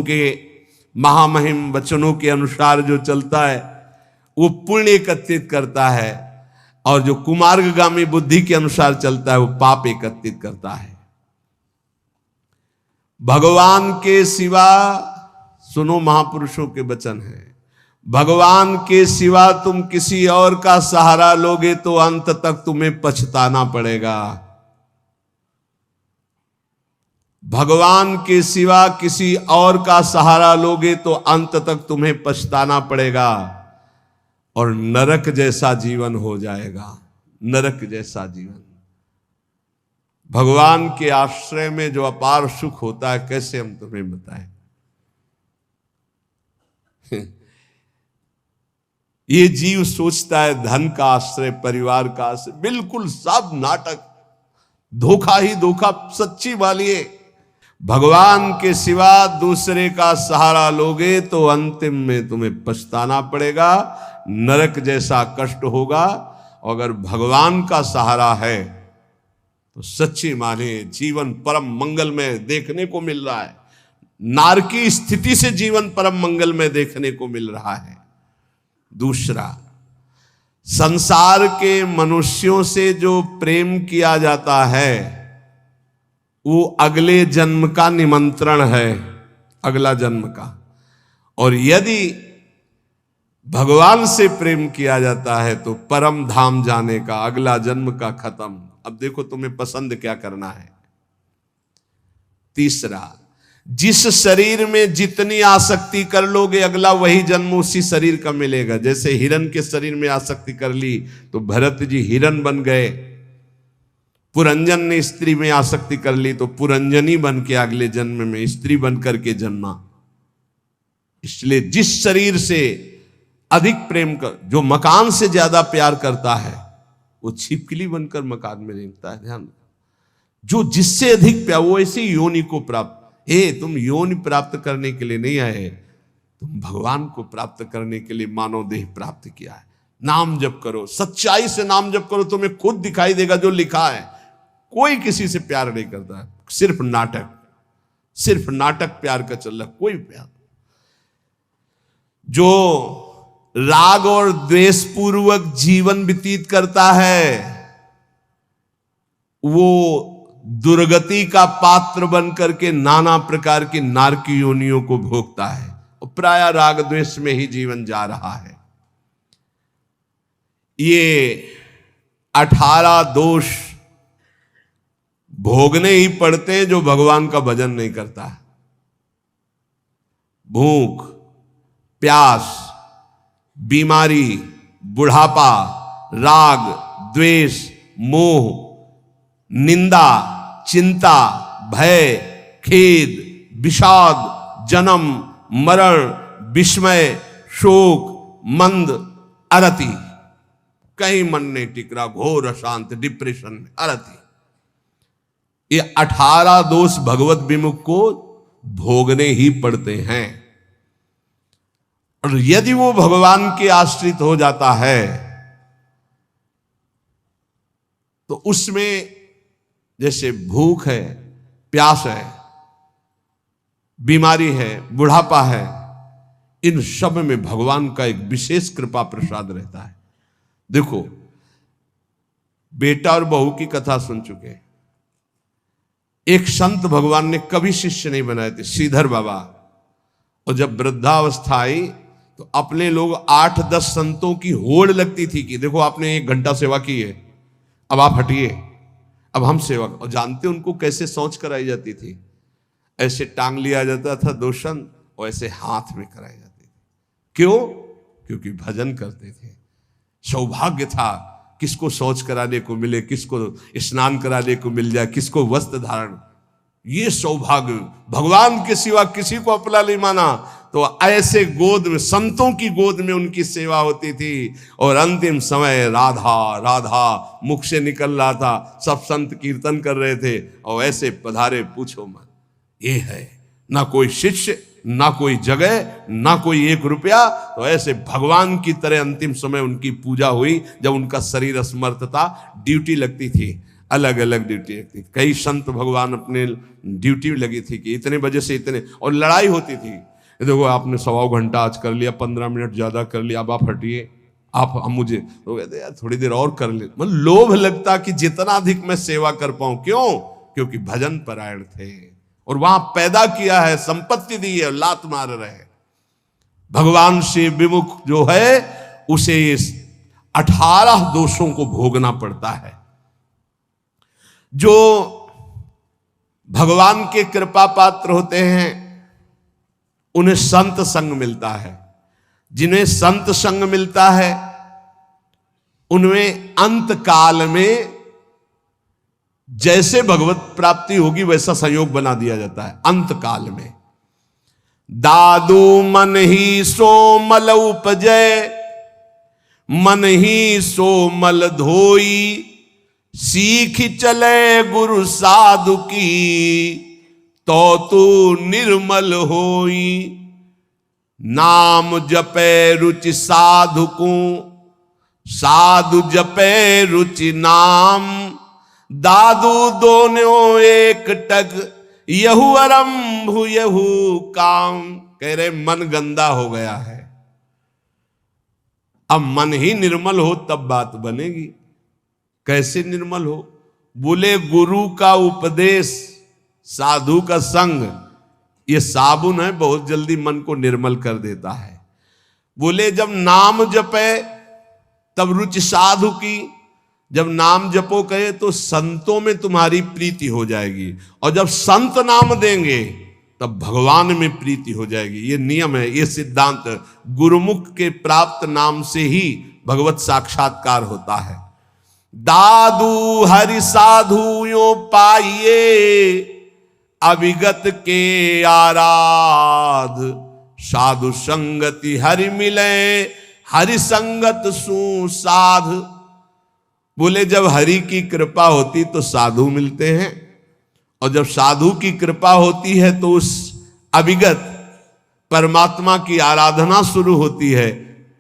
के महामहिम वचनों के अनुसार जो चलता है वो पुण्य एकत्रित करता है, और जो कुमार्गगामी बुद्धि के अनुसार चलता है वो पाप एकत्रित करता है। भगवान के सिवा, सुनो महापुरुषों के वचन हैं, भगवान के सिवा तुम किसी और का सहारा लोगे तो अंत तक तुम्हें पछताना पड़ेगा। भगवान के सिवा किसी और का सहारा लोगे तो अंत तक तुम्हें पछताना पड़ेगा और नरक जैसा जीवन हो जाएगा। नरक जैसा जीवन। भगवान के आश्रय में जो अपार सुख होता है, कैसे हम तुम्हें बताएं। ये जीव सोचता है धन का आश्रय, परिवार का आश्रय, बिल्कुल सब नाटक, धोखा ही धोखा, सच्ची वाली। भगवान के सिवा दूसरे का सहारा लोगे तो अंतिम में तुम्हें पछताना पड़ेगा, नरक जैसा कष्ट होगा। और अगर भगवान का सहारा है तो सच्ची माने जीवन परम मंगल में देखने को मिल रहा है। नारकी स्थिति से जीवन परम मंगल में देखने को मिल रहा है। दूसरा, संसार के मनुष्यों से जो प्रेम किया जाता है वो अगले जन्म का निमंत्रण है, अगला जन्म का। और यदि भगवान से प्रेम किया जाता है तो परम धाम जाने का, अगला जन्म का खत्म। अब देखो तुम्हें पसंद क्या करना है। तीसरा, जिस शरीर में जितनी आसक्ति कर लोगे अगला वही जन्म उसी शरीर का मिलेगा। जैसे हिरण के शरीर में आसक्ति कर ली तो भरत जी हिरण बन गए, पुरंजन ने स्त्री में आसक्ति कर ली तो पुरंजनी बन के अगले जन्म में स्त्री बन करके जन्मा। इसलिए जिस शरीर से अधिक प्रेम कर, जो मकान से ज्यादा प्यार करता है वो छिपकली बनकर मकान में रेंगता है। ध्यान, जो जिससे अधिक प्यार, वो ऐसी योनि को प्राप्त। तुम योनि प्राप्त करने के लिए नहीं आए, तुम भगवान को प्राप्त करने के लिए मानव देह प्राप्त किया है। नाम जप करो, सच्चाई से नाम जप करो, तुम्हें खुद दिखाई देगा जो लिखा है। कोई किसी से प्यार नहीं करता है, सिर्फ नाटक, सिर्फ नाटक प्यार का चल रहा, कोई प्यार। जो राग और द्वेष पूर्वक जीवन व्यतीत करता है वो दुर्गति का पात्र बन करके नाना प्रकार की नारकी योनियों को भोगता है और प्राय राग द्वेष में ही जीवन जा रहा है। ये 18 दोष भोगने ही पड़ते हैं जो भगवान का भजन नहीं करता। भूख, प्यास, बीमारी, बुढ़ापा, राग, द्वेष, मोह, निंदा, चिंता, भय, खेद, विषाद, जन्म, मरण, विस्मय, शोक, मंद, अरति, कहीं मन नहीं टिक रहा, घोर अशांत, डिप्रेशन में, अरति। ये 18 दोष भगवत विमुख को भोगने ही पड़ते हैं। और यदि वो भगवान के आश्रित हो जाता है तो उसमें जैसे भूख है, प्यास है, बीमारी है, बुढ़ापा है, इन सब में भगवान का एक विशेष कृपा प्रसाद रहता है। देखो, बेटा और बहू की कथा सुन चुके। एक संत भगवान ने कभी शिष्य नहीं बनाए थे, श्रीधर बाबा। और जब वृद्धावस्था आई तो अपने लोग 8-10 संतों की होड़ लगती थी कि देखो आपने 1 घंटा सेवा की है, अब आप हटिए, अब हम सेवा। और जानते उनको कैसे शौच कराई जाती थी? ऐसे टांग लिया जाता था 2 संत और ऐसे हाथ में कराई जाती थी। क्यों? क्योंकि भजन करते थे। सौभाग्य था किसको शौच कराने को मिले, किसको स्नान कराने को मिल जाए, किसको वस्त्र धारण। ये सौभाग्य, भगवान के सिवा किसी को अपना नहीं माना। तो ऐसे गोद में, संतों की गोद में उनकी सेवा होती थी। और अंतिम समय राधा राधा मुख से निकल रहा था, सब संत कीर्तन कर रहे थे और ऐसे पधारे, पूछो मत। ये है ना कोई शिष्य, ना कोई जगह, ना कोई 1 रुपया। तो ऐसे भगवान की तरह अंतिम समय उनकी पूजा हुई। जब उनका शरीर असमर्थ था, ड्यूटी लगती थी। अलग अलग ड्यूटी थी। कई संत भगवान अपने ड्यूटी लगी थी कि इतने बजे से इतने, और लड़ाई होती थी, देखो आपने 1.25 घंटा आज कर लिया, 15 मिनट ज्यादा कर लिया, अब आप हटिए, आप मुझे तो कहते यार थोड़ी देर और कर ले। मतलब लोभ लगता कि जितना अधिक मैं सेवा कर पाऊं। क्यों? क्योंकि भजन परायण थे और वहां पैदा किया है, संपत्ति दी है, लात मार रहे। भगवान से विमुख जो है उसे 18 दोषों को भोगना पड़ता है। जो भगवान के कृपा पात्र होते हैं उन्हें संत संग मिलता है। जिन्हें संत संग मिलता है उनमें अंत काल में जैसे भगवत प्राप्ति होगी वैसा संयोग बना दिया जाता है। अंत काल में दादू मन ही सो मल उपजय, मन ही सो मल धोई, सीख चले गुरु साधु की, तो तू निर्मल होई। नाम जपे रुचि साधु को, साधु जपे रुचि नाम, दादू दोनों एक टक, यहू आरंभ यहू काम। कह रहे मन गंदा हो गया है, अब मन ही निर्मल हो तब बात बनेगी। कैसे निर्मल हो? बोले गुरु का उपदेश, साधु का संग, ये साबुन है, बहुत जल्दी मन को निर्मल कर देता है। बोले जब नाम जपे तब रुचि साधु की, जब नाम जपो कहे तो संतों में तुम्हारी प्रीति हो जाएगी, और जब संत नाम देंगे तब भगवान में प्रीति हो जाएगी। ये नियम है, ये सिद्धांत। गुरुमुख के प्राप्त नाम से ही भगवत साक्षात्कार होता है। दादू हरि साधु यो पाइये, अविगत के आराध, साधु संगति हरि मिले, हरि संगत सुसाध। बोले जब हरि की कृपा होती तो साधु मिलते हैं, और जब साधु की कृपा होती है तो उस अविगत परमात्मा की आराधना शुरू होती है,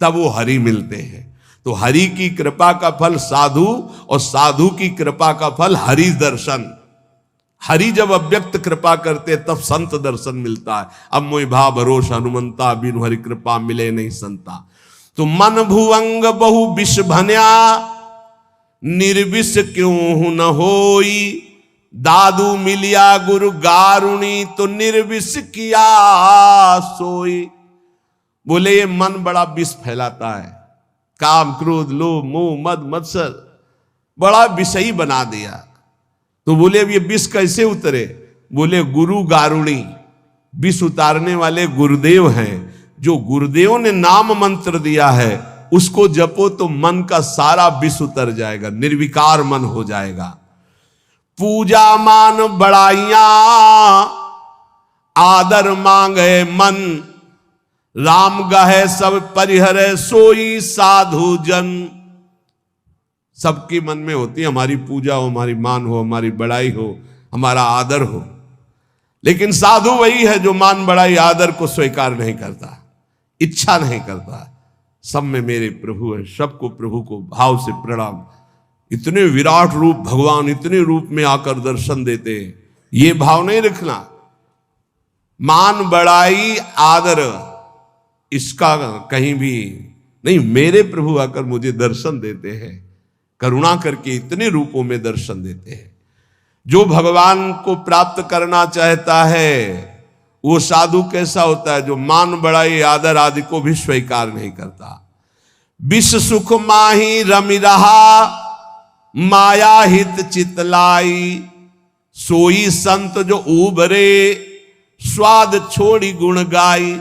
तब वो हरि मिलते हैं। तो हरि की कृपा का फल साधु, और साधु की कृपा का फल हरि दर्शन। हरि जब अव्यक्त कृपा करते तब संत दर्शन मिलता है। अब मोहि भाव भरोस हनुमंता, बिनु हरि कृपा मिले नहीं संता। तो मन भुवंग बहु विष भन्या, निर्विष क्यों न होई, दादू मिलिया गुरु गारुणी, तो निर्विष किया सोई। बोले ये मन बड़ा विष फैलाता है, काम क्रोध लोभ मोह मद मत्सर बड़ा विषयी बना दिया। तो बोले अब ये विष कैसे उतरे? बोले गुरु गारुणी, विष उतारने वाले गुरुदेव हैं। जो गुरुदेव ने नाम मंत्र दिया है उसको जपो तो मन का सारा विष उतर जाएगा, निर्विकार मन हो जाएगा। पूजा मान बड़ाइयां, आदर मांगे मन, राम गहे सब परिहरे, सोई साधु जन। सबके मन में होती है हमारी पूजा हो, हमारी मान हो, हमारी बड़ाई हो, हमारा आदर हो, लेकिन साधु वही है जो मान बड़ाई आदर को स्वीकार नहीं करता, इच्छा नहीं करता। सब में मेरे प्रभु है, सबको प्रभु को भाव से प्रणाम। इतने विराट रूप भगवान इतने रूप में आकर दर्शन देते हैं, ये भाव नहीं रखना। मान बड़ाई आदर इसका कहीं भी नहीं। मेरे प्रभु आकर मुझे दर्शन देते हैं, करुणा करके इतने रूपों में दर्शन देते हैं। जो भगवान को प्राप्त करना चाहता है वो साधु कैसा होता है? जो मान बड़ाई आदर आदि को भी स्वीकार नहीं करता। विष सुख माही रमि रहा, माया हित चितलाई, सोई संत जो उबरे, स्वाद छोड़ी गुण गाई।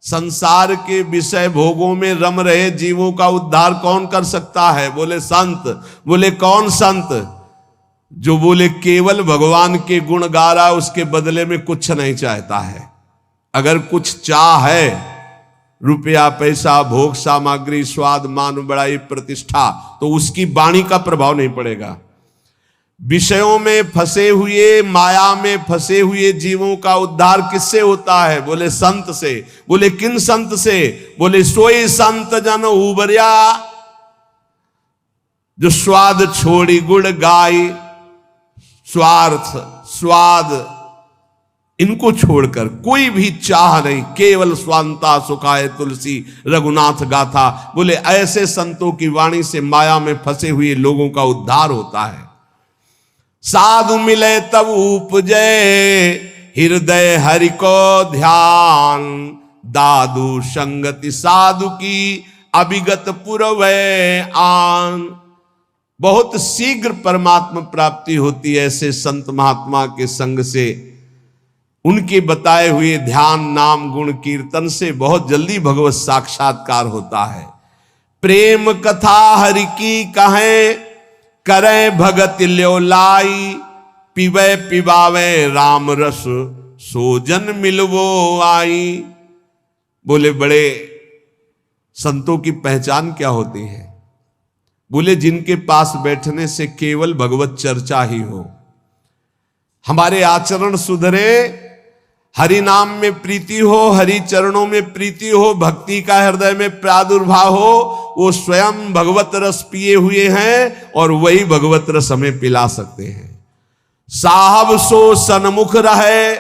संसार के विषय भोगों में रम रहे जीवों का उद्धार कौन कर सकता है? बोले संत। बोले कौन संत? जो बोले केवल भगवान के गुण गा रहा, उसके बदले में कुछ नहीं चाहता है। अगर कुछ चाह है, रुपया पैसा भोग सामग्री स्वाद मान बड़ाई प्रतिष्ठा, तो उसकी वाणी का प्रभाव नहीं पड़ेगा। विषयों में फंसे हुए, माया में फंसे हुए जीवों का उद्धार किससे होता है? बोले संत से। बोले किन संत से? बोले सोई संत जन उबरिया। जो स्वाद छोड़ी गुण गाई, स्वार्थ स्वाद इनको छोड़कर कोई भी चाह नहीं, केवल स्वांता सुखाए तुलसी रघुनाथ गाथा। बोले ऐसे संतों की वाणी से माया में फंसे हुए लोगों का उद्धार होता है। साधु मिले तब उपजे हृदय हरि को ध्यान, दादू संगति साधु की अभिगत पुरवै आन। बहुत शीघ्र परमात्मा प्राप्ति होती है ऐसे संत महात्मा के संग से, उनके बताए हुए ध्यान नाम गुण कीर्तन से बहुत जल्दी भगवत साक्षात्कार होता है। प्रेम कथा हरि की कहें, करें भगत ल्यो लाई, पिबे पिबावे राम रस सोजन मिलवो आई। बोले बड़े संतों की पहचान क्या होती है? बोले जिनके पास बैठने से केवल भगवत चर्चा ही हो, हमारे आचरण सुधरे, हरि नाम में प्रीति हो, हरि चरणों में प्रीति हो, भक्ति का हृदय में प्रादुर्भाव हो, वो स्वयं भगवत रस पिए हुए हैं और वही भगवत रस हमें पिला सकते हैं। साहब सो सन्मुख रहे,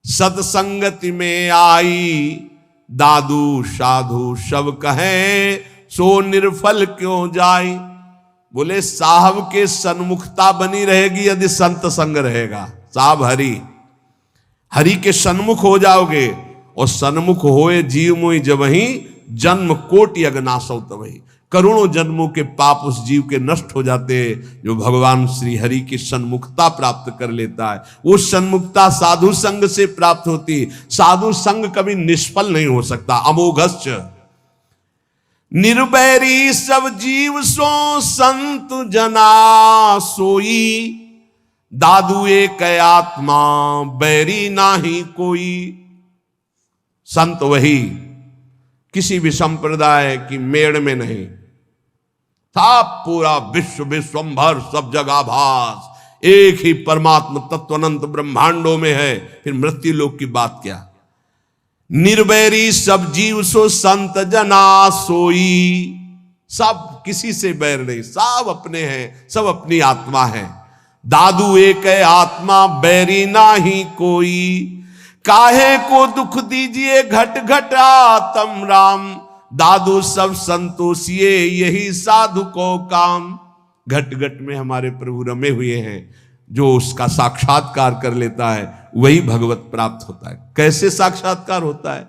सत्संगति में आई, दादू साधु सब कहे, सो निर्फल क्यों जाई। बोले साहब के सन्मुखता बनी रहेगी यदि संत संग रहेगा। साहब हरि के सन्मुख हो जाओगे, और सन्मुख होए जीव मोहि जब ही जन्म कोटि अगनासौ तबहि। करोड़ों जन्मों के पाप उस जीव के नष्ट हो जाते हैं जो भगवान श्री हरि की सन्मुखता प्राप्त कर लेता है। वो सन्मुखता साधु संग से प्राप्त होती। साधु संग कभी निष्फल नहीं हो सकता। अमोघश्च निर्वैरी सब जीव सो संत जना सोई, दादू एक आत्मा बैरी नाही कोई। संत वही, किसी भी संप्रदाय की मेड़ में नहीं, था पूरा विश्व विश्वंभर सब जगह भास, एक ही परमात्मा तत्व अनंत ब्रह्मांडों में है। फिर मृत्यु लोक की बात क्या? निर्वैरी सब जीव सो संत जना सोई। सब किसी से बैर नहीं, सब अपने हैं, सब अपनी आत्मा है। दादू एक आत्मा बैरी नाही कोई, काहे को दुख दीजिए घट घटा तम राम, दादू सब संतोषिए यही साधु को काम। घट घट में हमारे प्रभु रमे हुए हैं, जो उसका साक्षात्कार कर लेता है वही भगवत प्राप्त होता है। कैसे साक्षात्कार होता है?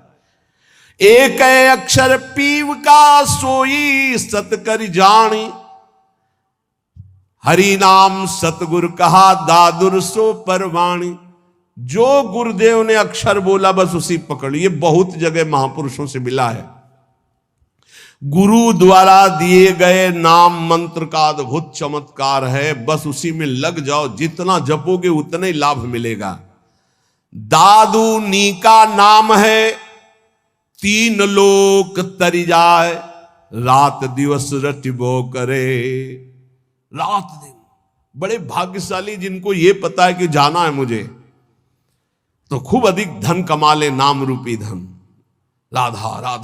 एक अक्षर पीव का सोई सत कर जानी, हरि नाम सतगुरु कहा दादुर सो परवाणी। जो गुरुदेव ने अक्षर बोला बस उसी पकड़। ये बहुत जगह महापुरुषों से मिला है। गुरु द्वारा दिए गए नाम मंत्र का अद्भुत चमत्कार है, बस उसी में लग जाओ, जितना जपोगे उतना ही लाभ मिलेगा। दादू नी का नाम है, तीन लोक तरी जाए, रात दिवस रटिबो करे। रात दिन बड़े भाग्यशाली जिनको ये पता है कि जाना है मुझे, तो खूब अधिक धन कमा ले, नाम रूपी धन। राधा राधा।